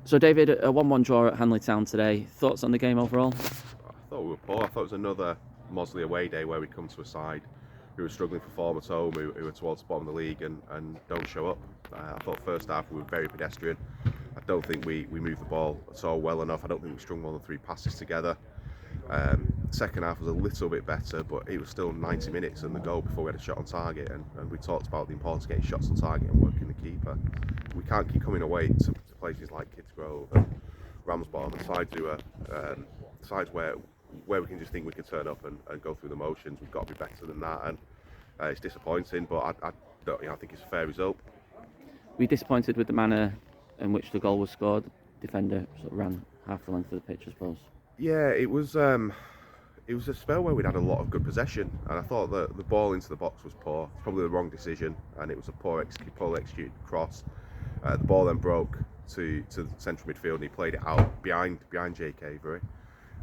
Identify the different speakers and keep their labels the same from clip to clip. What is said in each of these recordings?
Speaker 1: So, David, a 1-1 draw at Hanley Town today. Thoughts on the game overall?
Speaker 2: I thought we were poor. I thought it was another Mosley away day where we come to a side who were struggling for form at home, who were towards the bottom of the league and don't show up. I thought first half we were very pedestrian. I don't think we moved the ball at all well enough. I don't think we strung more than 3 passes together. Second half was a little bit better, but it was still 90 minutes and the goal before we had a shot on target. And we talked about the importance of getting shots on target and working the keeper. We can't keep coming away to places like Kids Grove and Ramsbottom and sides where we can just think we can turn up and go through the motions. We've got to be better than that, and it's disappointing. But I think it's a fair result.
Speaker 1: Were you disappointed with the manner in which the goal was scored? Defender sort of ran half the length of the pitch, I suppose.
Speaker 2: Yeah, it was a spell where we'd had a lot of good possession, and I thought that the ball into the box was poor. It's probably the wrong decision, and it was a poorly executed cross. The ball then broke to the central midfield, and he played it out behind Jake Avery.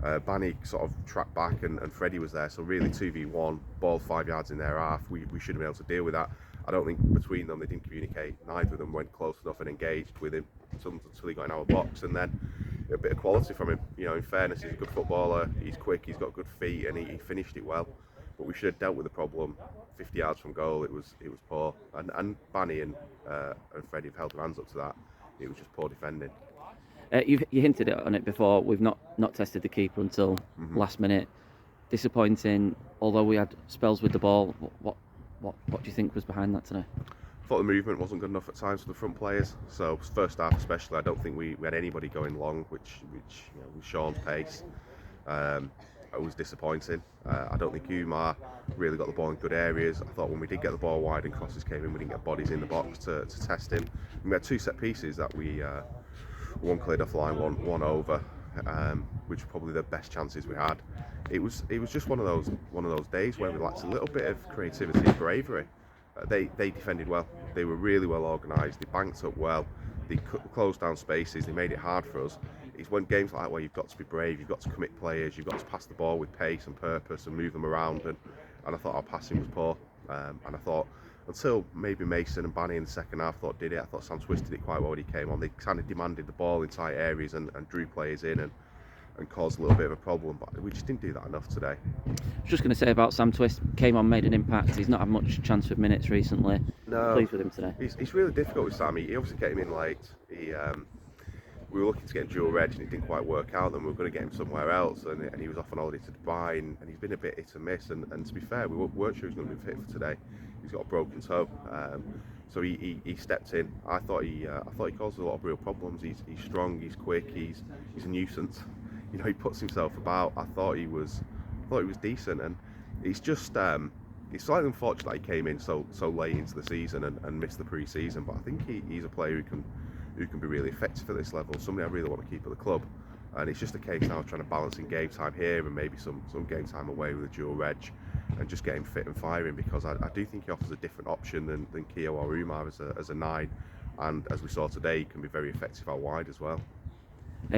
Speaker 2: Banny sort of tracked back, and Freddie was there, so really 2v1, ball 5 yards in their half. We should have been able to deal with that. I don't think between them they didn't communicate. Neither of them went close enough and engaged with him until he got in our box, and then a bit of quality from him. In fairness, he's a good footballer, he's quick, he's got good feet, and he finished it well. But we should have dealt with the problem 50 yards from goal. It was poor, and Banny and Freddie have held their hands up to that. It was just poor defending.
Speaker 1: You hinted on it before. We've not tested the keeper until last minute. Disappointing. Although we had spells with the ball, what do you think was behind that today?
Speaker 2: I thought the movement wasn't good enough at times for the front players. So first half especially, I don't think we had anybody going long, which with Sean's pace, it was disappointing. I don't think Umar really got the ball in good areas. I thought when we did get the ball wide and crosses came in, we didn't get bodies in the box to test him. And we had 2 set pieces that we one cleared off the line, one over, which were probably the best chances we had. It was just one of those days where we lacked a little bit of creativity and bravery. They defended well. They were really well organised. They banked up well. They closed down spaces. They made it hard for us. It's when games like that where you've got to be brave, you've got to commit players, you've got to pass the ball with pace and purpose and move them around. And I thought our passing was poor. And I thought until maybe Mason and Banny in the second half did it. I thought Sam twisted it quite well when he came on. They kind of demanded the ball in tight areas and drew players in and caused a little bit of a problem, but we just didn't do that enough today.
Speaker 1: I was just going to say about Sam Twist, came on, made an impact. He's not had much chance with minutes recently.
Speaker 2: No,
Speaker 1: pleased with him today.
Speaker 2: It's really difficult with Sam. He obviously came in late. We were looking to get him dual reg and it didn't quite work out. Then we were going to get him somewhere else, and he was off on holiday to Dubai, and he's been a bit hit and miss. And to be fair, we weren't sure he was going to be fit for today. He's got a broken toe, so he stepped in. I thought he caused a lot of real problems. He's strong, he's quick, he's a nuisance. He puts himself about. I thought he was decent, and it's just it's slightly unfortunate that he came in so late into the season and missed the pre-season. But I think he's a player who can be really effective at this level. Somebody I really want to keep at the club, and it's just a case now of trying to balance in game time here and maybe some game time away with a dual reg, and just get him fit and firing, because I do think he offers a different option than Keo or Umar as a 9, and as we saw today, he can be very effective out wide as well.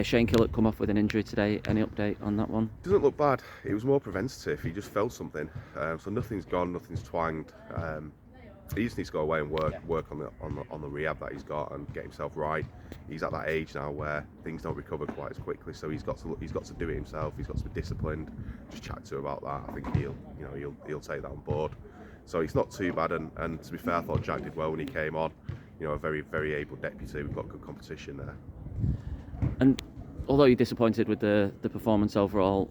Speaker 1: Shane Killett come off with an injury today. Any update on that one?
Speaker 2: Doesn't look bad. It was more preventative. He just felt something. So nothing's gone, nothing's twanged. He just needs to go away and work on the rehab that he's got and get himself right. He's at that age now where things don't recover quite as quickly. So he's got to do it himself. He's got to be disciplined. Just chat to him about that. I think he'll take that on board. So it's not too bad. And to be fair, I thought Jack did well when he came on. A very, very able deputy. We've got good competition there.
Speaker 1: And although you're disappointed with the performance overall,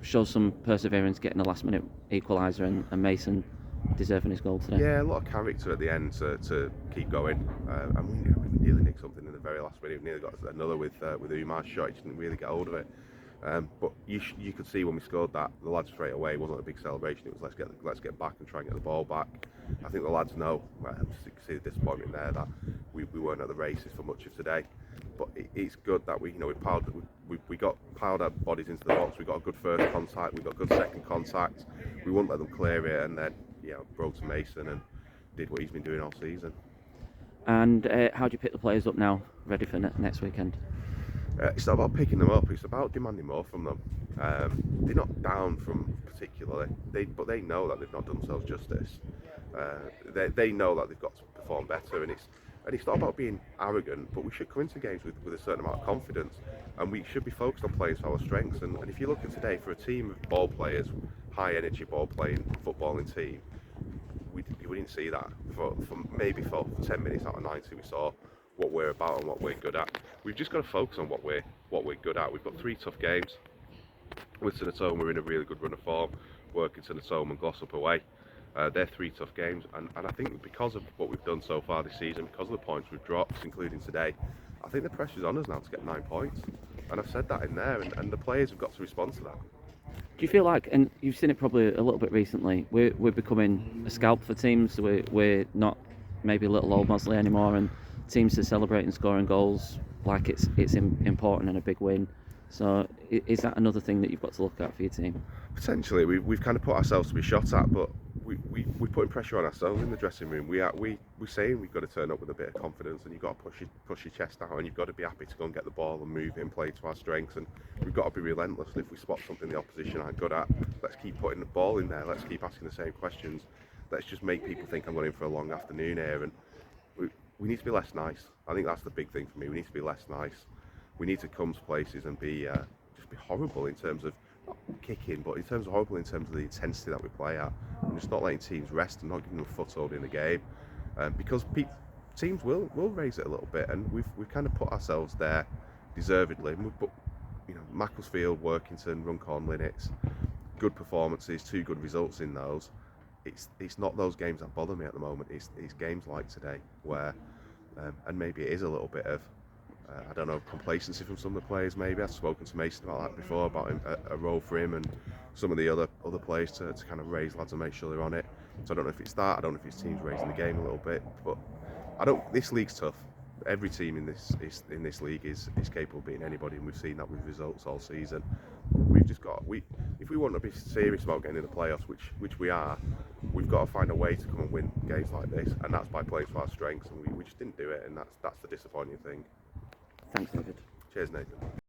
Speaker 1: shows some perseverance getting a last minute equaliser and Mason deserving his goal today.
Speaker 2: Yeah, a lot of character at the end to keep going. And we nearly nicked something in the very last minute. We nearly got another with Umar's shot. He didn't really get hold of it. But you could see when we scored that, the lads straight away, it wasn't a big celebration. It was let's get back and try and get the ball back. I think the lads know, you can see the disappointment there that we weren't at the races for much of today. But it's good that we got piled up bodies into the box. We got a good first contact, we got good second contact. We wouldn't let them clear it, and then broke to Mason and did what he's been doing all season.
Speaker 1: And how do you pick the players up now, ready for next weekend?
Speaker 2: It's not about picking them up, it's about demanding more from them. They're not down from particularly, but they know that they've not done themselves justice. They know that they've got to perform better, and And it's not about being arrogant, but we should come into games with a certain amount of confidence, and we should be focused on playing to our strengths. And if you look at today, for a team of ball players, high energy ball playing, footballing team, we didn't see that for 10 minutes out of 90. We saw what we're about and what we're good at. We've just got to focus on what we're good at. We've got 3 tough games. With Sinatone, we're in a really good run of form, working Sinatone and Glossop away. They're 3 tough games, and I think because of what we've done so far this season, because of the points we've dropped, including today, I think the pressure's on us now to get 9 points. And I've said that in there, and the players have got to respond to that.
Speaker 1: Do you feel like, and you've seen it probably a little bit recently, we're becoming a scalp for teams? We're not maybe a little old Mosley anymore, and teams are celebrating scoring goals like it's important and a big win. So is that another thing that you've got to look at for your team?
Speaker 2: Potentially, we've kind of put ourselves to be shot at, but we're putting pressure on ourselves in the dressing room. We're saying we've got to turn up with a bit of confidence, and you've got to push your chest out, and you've got to be happy to go and get the ball and move it and play to our strengths. And we've got to be relentless. If we spot something the opposition aren't good at, let's keep putting the ball in there. Let's keep asking the same questions. Let's just make people think I'm going in for a long afternoon here. And we need to be less nice. I think that's the big thing for me. We need to be less nice. We need to come to places and be just be horrible in terms of not kicking, but in terms of horrible in terms of the intensity that we play at, and just not letting teams rest and not giving them a foothold in the game, because teams will raise it a little bit, and we've kind of put ourselves there deservedly. And we've put, Macclesfield, Workington, Runcorn, Linux, good performances, 2 good results in those. It's not those games that bother me at the moment. It's games like today where, and maybe it is a little bit of, I don't know, complacency from some of the players. Maybe I've spoken to Mason about that before, about a role for him and some of the other players to kind of raise lads and make sure they're on it. So I don't know if it's that. I don't know if it's teams raising the game a little bit, but this league's tough. Every team in this league is capable of beating anybody, and we've seen that with results all season. We've just got if we want to be serious about getting in the playoffs, which we are, we've got to find a way to come and win games like this, and that's by playing to our strengths, and we just didn't do it, and that's the disappointing thing.
Speaker 1: Thanks, David.
Speaker 2: Cheers, Nathan.